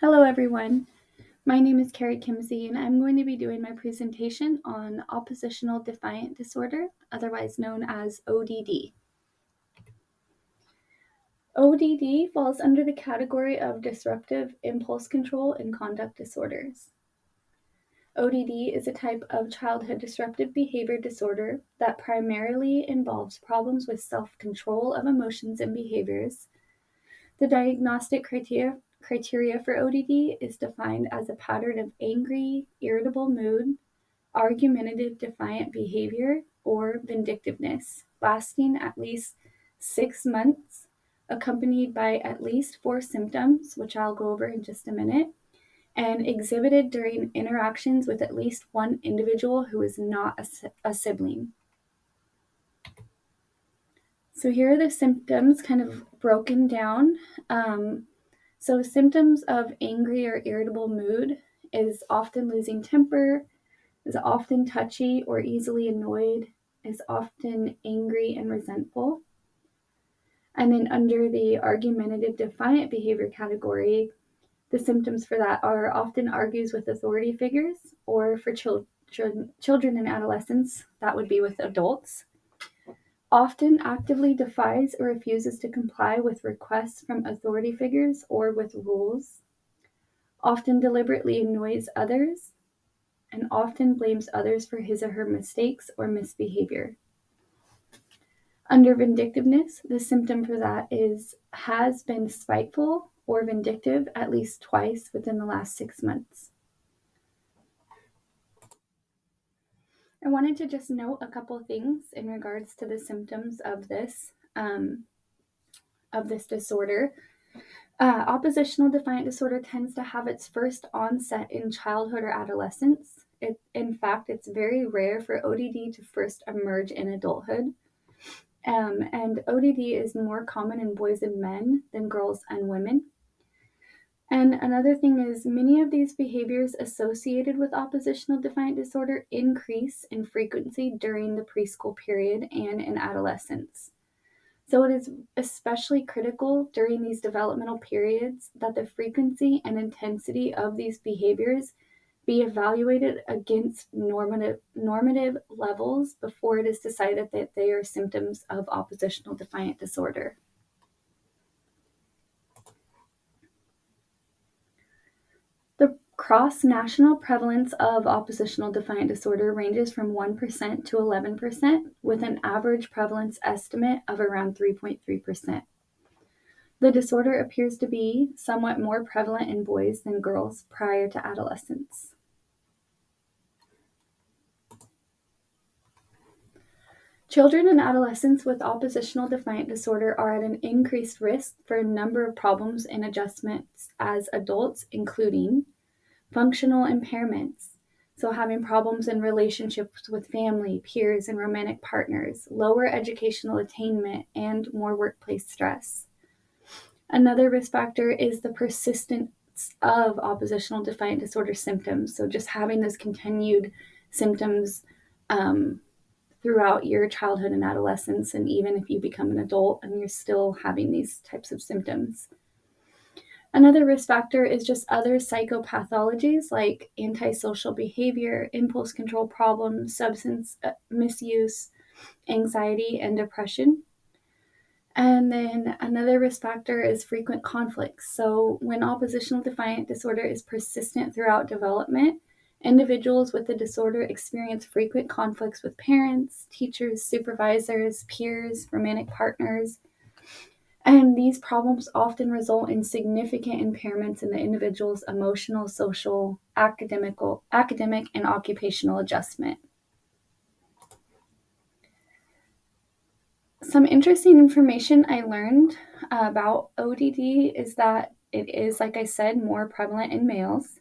Hello, everyone. My name is Carrie Kimsey, and I'm going to be doing my presentation on oppositional defiant disorder, otherwise known as ODD. ODD falls under the category of disruptive impulse control and conduct disorders. ODD is a type of childhood disruptive behavior disorder that primarily involves problems with self-control of emotions and behaviors. The diagnostic criteria for ODD is defined as a pattern of angry, irritable mood, argumentative, defiant behavior, or vindictiveness, lasting at least 6 months, accompanied by at least 4 symptoms, which I'll go over in just a minute, and exhibited during interactions with at least one individual who is not a sibling. So here are the symptoms kind of broken down. So symptoms of angry or irritable mood is often losing temper, is often touchy or easily annoyed, is often angry and resentful. And then under the argumentative defiant behavior category, the symptoms for that are often argues with authority figures, or for children and adolescents, that would be with adults. Often actively defies or refuses to comply with requests from authority figures or with rules. Often deliberately annoys others, and often blames others for his or her mistakes or misbehavior. Under vindictiveness, the symptom for that is has been spiteful or vindictive at least twice within the last 6 months. I wanted to just note a couple things in regards to the symptoms of this disorder. Oppositional defiant disorder tends to have its first onset in childhood or adolescence. In fact, it's very rare for ODD to first emerge in adulthood. And ODD is more common in boys and men than girls and women. And another thing is, many of these behaviors associated with oppositional defiant disorder increase in frequency during the preschool period and in adolescence. So it is especially critical during these developmental periods that the frequency and intensity of these behaviors be evaluated against normative levels before it is decided that they are symptoms of oppositional defiant disorder. The cross-national prevalence of oppositional defiant disorder ranges from 1% to 11%, with an average prevalence estimate of around 3.3%. The disorder appears to be somewhat more prevalent in boys than girls prior to adolescence. Children and adolescents with oppositional defiant disorder are at an increased risk for a number of problems and adjustments as adults, including functional impairments, so having problems in relationships with family, peers, and romantic partners, lower educational attainment, and more workplace stress. Another risk factor is the persistence of oppositional defiant disorder symptoms, so just having those continued symptoms throughout your childhood and adolescence, and even if you become an adult and you're still having these types of symptoms. Another risk factor is just other psychopathologies like antisocial behavior, impulse control problems, substance misuse, anxiety, and depression. And then another risk factor is frequent conflicts. So when oppositional defiant disorder is persistent throughout development, individuals with the disorder experience frequent conflicts with parents, teachers, supervisors, peers, romantic partners. And these problems often result in significant impairments in the individual's emotional, social, academic, and occupational adjustment. Some interesting information I learned about ODD is that it is, like I said, more prevalent in males.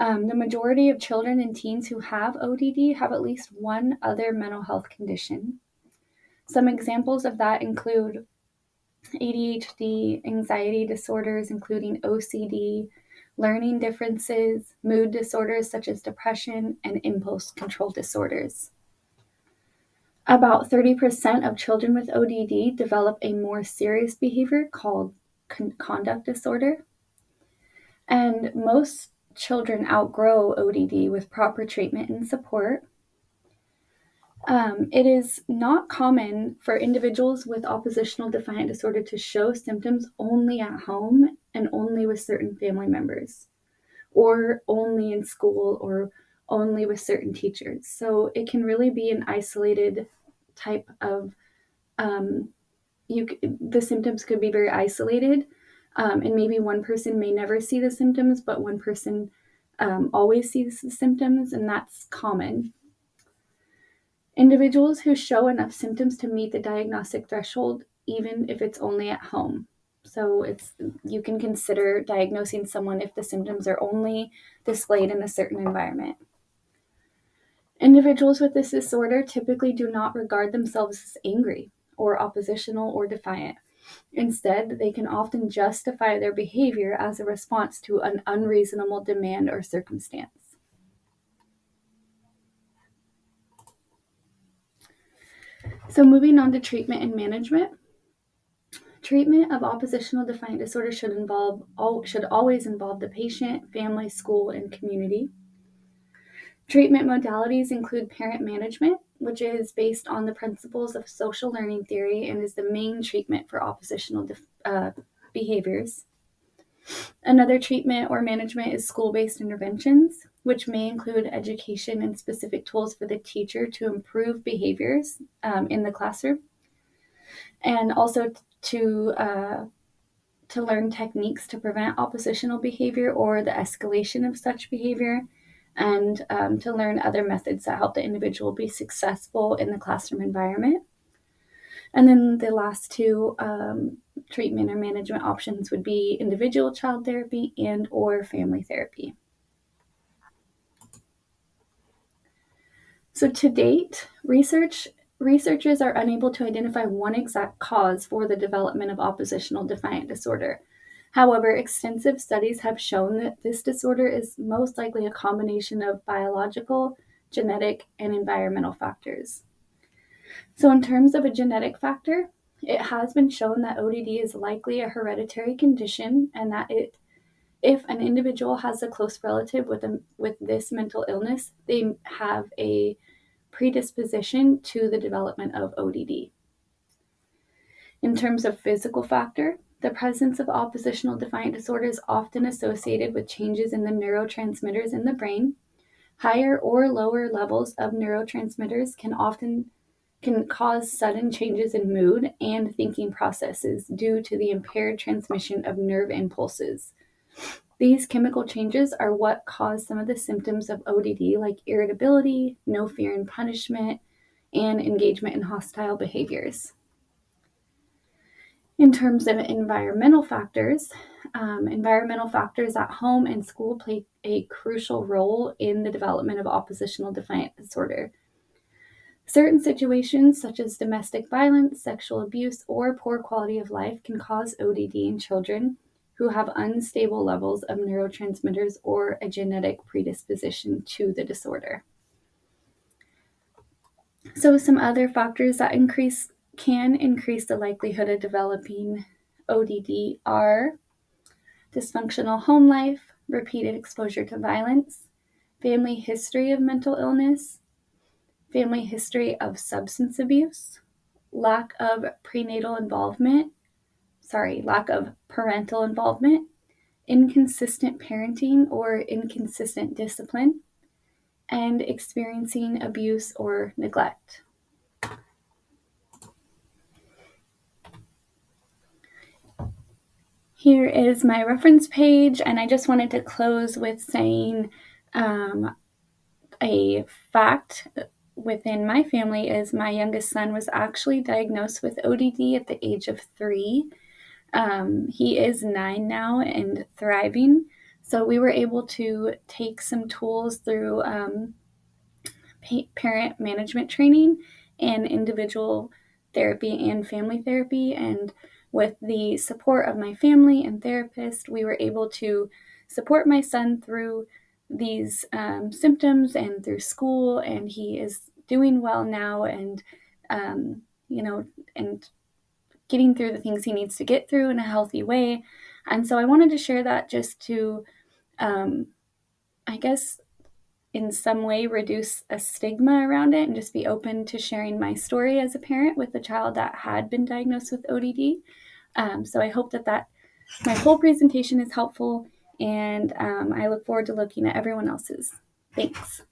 The majority of children and teens who have ODD have at least one other mental health condition. Some examples of that include ADHD, anxiety disorders, including OCD, learning differences, mood disorders such as depression, and impulse control disorders. About 30% of children with ODD develop a more serious behavior called conduct disorder. And most children outgrow ODD with proper treatment and support. It is not common for individuals with oppositional defiant disorder to show symptoms only at home and only with certain family members, or only in school, or only with certain teachers. So it can really be an isolated type of, the symptoms could be very isolated, and maybe one person may never see the symptoms, but one person always sees the symptoms, and that's common. Individuals who show enough symptoms to meet the diagnostic threshold, even if it's only at home. So you can consider diagnosing someone if the symptoms are only displayed in a certain environment. Individuals with this disorder typically do not regard themselves as angry or oppositional or defiant. Instead, they can often justify their behavior as a response to an unreasonable demand or circumstance. So moving on to treatment and management. Treatment of oppositional defiant disorder should always involve the patient, family, school, and community. Treatment modalities include parent management, which is based on the principles of social learning theory and is the main treatment for oppositional behaviors. Another treatment or management is school-based interventions, which may include education and specific tools for the teacher to improve behaviors in the classroom, and also to learn techniques to prevent oppositional behavior or the escalation of such behavior, and to learn other methods that help the individual be successful in the classroom environment. And then the last two treatment or management options would be individual child therapy and or family therapy. So to date, researchers are unable to identify one exact cause for the development of oppositional defiant disorder. However, extensive studies have shown that this disorder is most likely a combination of biological, genetic, and environmental factors. So in terms of a genetic factor, it has been shown that ODD is likely a hereditary condition, and that if an individual has a close relative with this mental illness, they have a predisposition to the development of ODD. In terms of physical factor, the presence of oppositional defiant disorder is often associated with changes in the neurotransmitters in the brain. Higher or lower levels of neurotransmitters can cause sudden changes in mood and thinking processes due to the impaired transmission of nerve impulses. These chemical changes are what cause some of the symptoms of ODD, like irritability, no fear in punishment, and engagement in hostile behaviors. In terms of environmental factors at home and school play a crucial role in the development of oppositional defiant disorder. Certain situations, such as domestic violence, sexual abuse, or poor quality of life, can cause ODD in children who have unstable levels of neurotransmitters or a genetic predisposition to the disorder. So some other factors that can increase the likelihood of developing ODD are dysfunctional home life, repeated exposure to violence, family history of mental illness, family history of substance abuse, lack of parental involvement, inconsistent parenting or inconsistent discipline, and experiencing abuse or neglect. Here is my reference page, and I just wanted to close with saying a fact within my family is my youngest son was actually diagnosed with ODD at the age of 3. He is 9 now and thriving. So we were able to take some tools through parent management training and individual therapy and family therapy. And with the support of my family and therapist, we were able to support my son through these symptoms and through school. And he is doing well now, and and getting through the things he needs to get through in a healthy way. And so I wanted to share that just to I guess, in some way reduce a stigma around it and just be open to sharing my story as a parent with a child that had been diagnosed with ODD. So I hope that my whole presentation is helpful, and I look forward to looking at everyone else's. Thanks.